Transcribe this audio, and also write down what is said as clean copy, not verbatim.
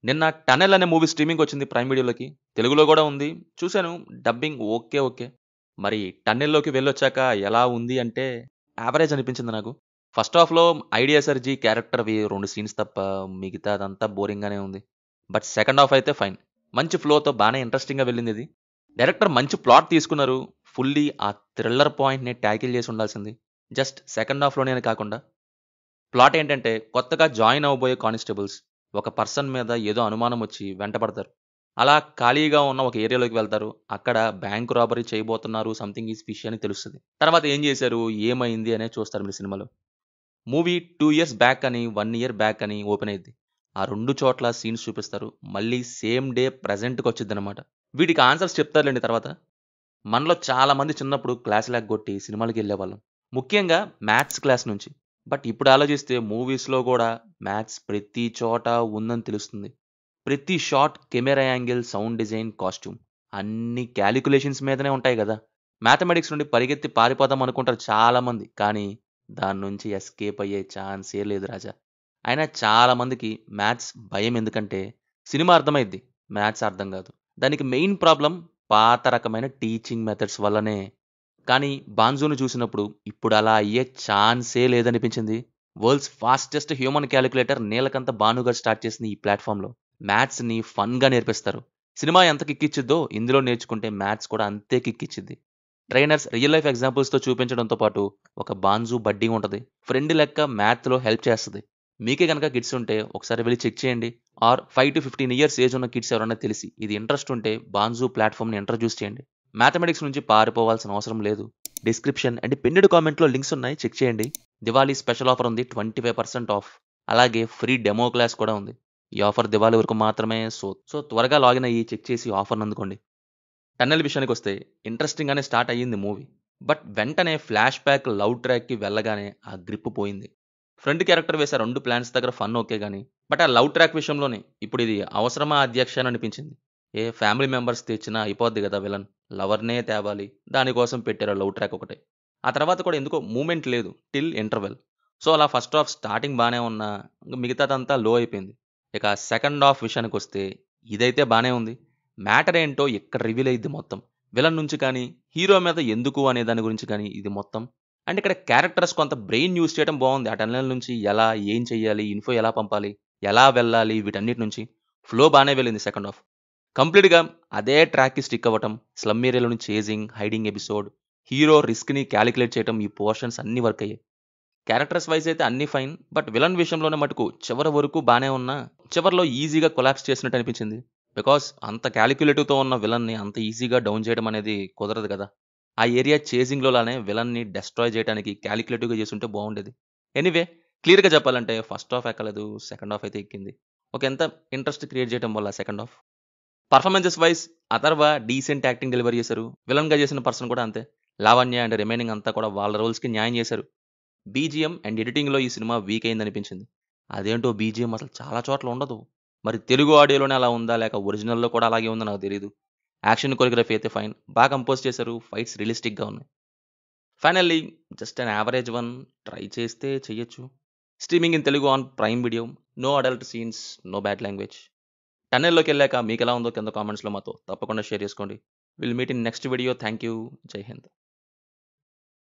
నిన్న 'టనెల్' అనే movie స్ట్రీమింగ్‌కొచ్చింది prime వీడియోలోకి. తెలుగులో గూడా ఉంది. చూసాను. Dubbing okay. ఓకే. మరి 'టన్నెల్‌లోకి' వెళ్ళొచ్చాక ఎలా ఉంది అంటే, యావరేజ్ అనిపించింది నాకు. ఫస్ట్ హాఫ్‌లో 'ఐడియా సర్జీ' క్యారెక్టర్‌వి 2 సీన్స్ తప్ప మిగతాదంతా బోరింగ్‌గానే ఉంది. బట్ సెకండ్ హాఫ్ అయితే ఫైన్. మంచి ఫ్లోతో బానే ఇంట్రెస్టింగ్‌గా వెళ్ళిందిది. డైరెక్టర్ మంచి ప్లాట్ తీసుకున్నారు. ఫుల్లీ ఆ థ్రిల్లర్ పాయింట్‌ని టాకిల్ చేసి ఉండాల్సింది. జస్ట్ సెకండ్ హాఫ్‌లోనే అని కాకుండా ప్లాట్ ఏంటంటే, కొత్తగా జాయిన్ అవ్వబోయే కానిస్టేబుల్స్ ఒక పర్సన్ మీద ఏదో అనుమానం వచ్చి వెంటపడతారు. అలా ఖాళీగా ఉన్న ఒక ఏరియాలోకి వెళ్తారు. అక్కడ బ్యాంక్ రాబరీ చేయబోతున్నారు. సంథింగ్ ఈజ్ ఫిష్ అని తెలుస్తది. తర్వాత ఏం చేశారు? ఏమైంది? అనేది చూస్తారు మీరు సినిమాలో. మూవీ 2 ఇయర్స్ బ్యాక్ అని, 1 ఇయర్ బ్యాక్ అని ఓపెన్ అయ్యిద్ది. ఆ 2 చోట్ల సీన్స్ చూపిస్తారు. మళ్ళీ సేమ్ డే ప్రెజెంట్‌కొచ్చిద్దనమాట. వీటికి ఆన్సర్స్ చెప్తారులెండి తర్వాత. మనలో చాలా మంది చిన్నప్పుడు క్లాసులు ఎగ్గొట్టి సినిమాలకెళ్ళేవాళ్ళం. ముఖ్యంగా మ్యాథ్స్ క్లాస్ నుంచి. బట్ ఇప్పుడు ఆలోచిస్తే మూవీస్‌లో గూడా మ్యాథ్స్ ప్రతి చోట ఉందని తెలుస్తుంది. ప్రతి shot, camera angle, sound design, costume అన్నీ కాలిక్యులేషన్స్ మీదనే ఉంటాయి గదా! మ్యాథమెటిక్స్ నుండి పరిగెత్తి పారిపోదాం అనుకుంటారు చాలామంది. కానీ దాని నుంచి ఎస్కేప్ అయ్యే ఛాన్సే లేదు రాజా. అయినా చాలా మందికి మ్యాథ్స్ భయం ఎందుకంటే సినిమా అర్థమైద్ది. మ్యాథ్స్ అర్థం గాదు. దానికి మెయిన్ ప్రాబ్లమ్ పాత రకమైన టీచింగ్ మెథడ్స్ వల్లనే. కానీ 'బాన్జోను' చూసినప్పుడు ఇప్పుడు అలా అయ్యే ఛాన్సే లేదనిపించింది. World's fastest human calculator Neelakanta Bhanu గారు స్టార్ట్ చేసిన ఈ ప్లాట్‌ఫార్మ్‌లో మ్యాథ్స్‌ని ఫన్‌గా నేర్పిస్తారు. సినిమా ఎంత కిక్కిచ్చిద్దో ఇందులో నేర్చుకుంటే మ్యాథ్స్ కూడా అంతే కిక్కిచ్చిద్ది. ట్రైనర్స్ రియల్ లైఫ్ ఎగ్జాంపుల్స్‌తో చూపించడంతో పాటు ఒక బాన్జు బడ్డీ ఉంటది. ఫ్రెండ్ లెక్క మ్యాథ్‌లో హెల్ప్ చేస్తది. మీకే గనక కిడ్స్ ఉంటే ఒకసారి వెళ్లి చెక్ చేయండి. ఆర్ 5-15 ఇయర్స్ ఏజ్ ఉన్న కిడ్స్ ఎవరైనా తెలిసి ఇది ఇంట్రెస్ట్ ఉంటే బాన్జు ప్లాట్‌ఫార్మ్‌ని ఇంట్రొడ్యూస్ చేయండి. మ్యాథమెటిక్స్ నుంచి పారిపోవాల్సిన అవసరం లేదు. డిస్క్రిప్షన్ అండ్ పిన్నుడ్ కామెంట్‌లో లింక్స్ ఉన్నాయి. చెక్ చేయండి. దివాళీ స్పెషల్ ఆఫర్ ఉంది. 25% ఆఫ్. అలాగే ఫ్రీ డెమో క్లాస్ కూడా ఉంది. ఈ ఆఫర్ దివాళీ వరకు మాత్రమే. సో త్వరగా లాగిన్ అయ్యి చెక్ చేసి ఆఫర్‌ని అందుకోండి. టన్నెల్ విషయానికొస్తే ఇంట్రెస్టింగ్‌గానే స్టార్ట్ అయ్యింది మూవీ. బట్ వెంటనే ఫ్లాష్ బ్యాక్ లవ్ ట్రాక్‌కి వెళ్ళగానే ఆ గ్రిప్ పోయింది. ఫ్రెండ్ క్యారెక్టర్ వేసే 2 ప్లాన్స్ దగ్గర ఫన్ ఓకే గాని, బట్ ఆ లవ్ ట్రాక్ విషయంలోనే ఇప్పుడిది అవసరమా అధ్యక్ష అని అనిపించింది. ఫ్యామిలీ మెంబర్స్ తెచ్చినా అయిపోద్ది గదా విలన్. లవర్‌నే తేవాలి. దానికోసం పెట్టారు లవ్ ట్రాక్ ఒకటే. ఆ తర్వాత కూడా ఎందుకో మూవ్‌మెంట్ లేదు. Till interval. సో అలా ఫస్ట్ హాఫ్ స్టార్టింగ్ బానే ఉన్నా, ఇంక మిగతాదంతా లో అయిపోయింది. ఇక సెకండ్ హాఫ్ విషయానికొస్తే ఇదైతే బానే ఉంది. మ్యాటర్ ఏంటో ఇక్కడ రివీల్ అయ్యిద్ది మొత్తం. విలన్ నుంచి కానీ, హీరో మీద ఎందుకు అనే దాని గురించి కానీ ఇది మొత్తం. అండ్ ఇక్కడ క్యారెక్టర్స్ కొంత బ్రెయిన్ యూజ్ చేయడం బావుంది. ఆ టన్నెల్ నుంచి ఎలా, ఏం చేయాలి, ఇన్ఫో ఎలా పంపాలి, ఎలా వెళ్ళాలి వీటన్నిటి నుంచి ఫ్లో బానే వెళ్ళింది సెకండ్ హాఫ్. కంప్లీట్‌గా అదే ట్రాక్‌కి స్టిక్ అవ్వటం, స్లమ్ ఏరియాలోని చేజింగ్, హైడింగ్ ఎపిసోడ్, హీరో రిస్క్‌ని కాలిక్యులేట్ చేయటం ఈ పోర్షన్స్ అన్నీ వర్క్ అయ్యాయి. క్యారెక్టర్స్ వైస్ అయితే అన్నీ ఫైన్. బట్ విలన్ విషయంలోనే మటుకు చివరి వరకు బానే ఉన్నా, చివర్లో ఈజీగా కొలాప్స్ చేసినట్టు అనిపించింది. బికాజ్ అంత కాలిక్యులేటివ్‌తో ఉన్న విలన్‌ని అంత ఈజీగా డౌన్ చేయడం అనేది కుదరదు కదా! ఆ ఏరియా చేజింగ్‌లో లానే విలన్‌ని డెస్ట్రాయ్ చేయడానికి కాలిక్యులేటివ్‌గా చేసుంటే బావుండేది. ఎనీవే క్లియర్‌గా చెప్పాలంటే ఫస్ట్ హాఫ్ ఎక్కలేదు. సెకండ్ హాఫ్ అయితే ఎక్కింది. ఒక ఎంత ఇంట్రెస్ట్ క్రియేట్ చేయడం వల్ల second half. Performances wise Atharva decent acting delivery చేశారు. విలన్‌గా చేసిన పర్సన్ కూడా అంతే. లావణ్య అండ్ రిమైనింగ్ అంతా కూడా వాళ్ళ రోల్స్‌కి న్యాయం చేశారు. బీజీఎం అండ్ ఎడిటింగ్‌లో ఈ సినిమా వీక్ అయిందనిపించింది. అదేంటో బీజీఎం అసలు చాలా చోట్ల ఉండదు. మరి తెలుగు ఆడియోలోనే అలా ఉందా? లేక ఒరిజినల్‌లో కూడా అలాగే ఉందో నాకు తెలీదు. యాక్షన్ కొరియోగ్రఫీ అయితే ఫైన్. కంపోజ్ చేశారు. ఫైట్స్ రియలిస్టిక్‌గా ఉన్నాయి. Finally just an average one. Try చేస్తే చెయ్యొచ్చు. Streaming in Telugu on prime video. No adult scenes. No bad language. టన్నెల్‌లోకెళ్ళాక మీకెలా ఉందో కింద కామెంట్స్‌లో మాతో తప్పకుండా షేర్ చేసుకోండి. Will meet in next video. Thank you. జై హింద్.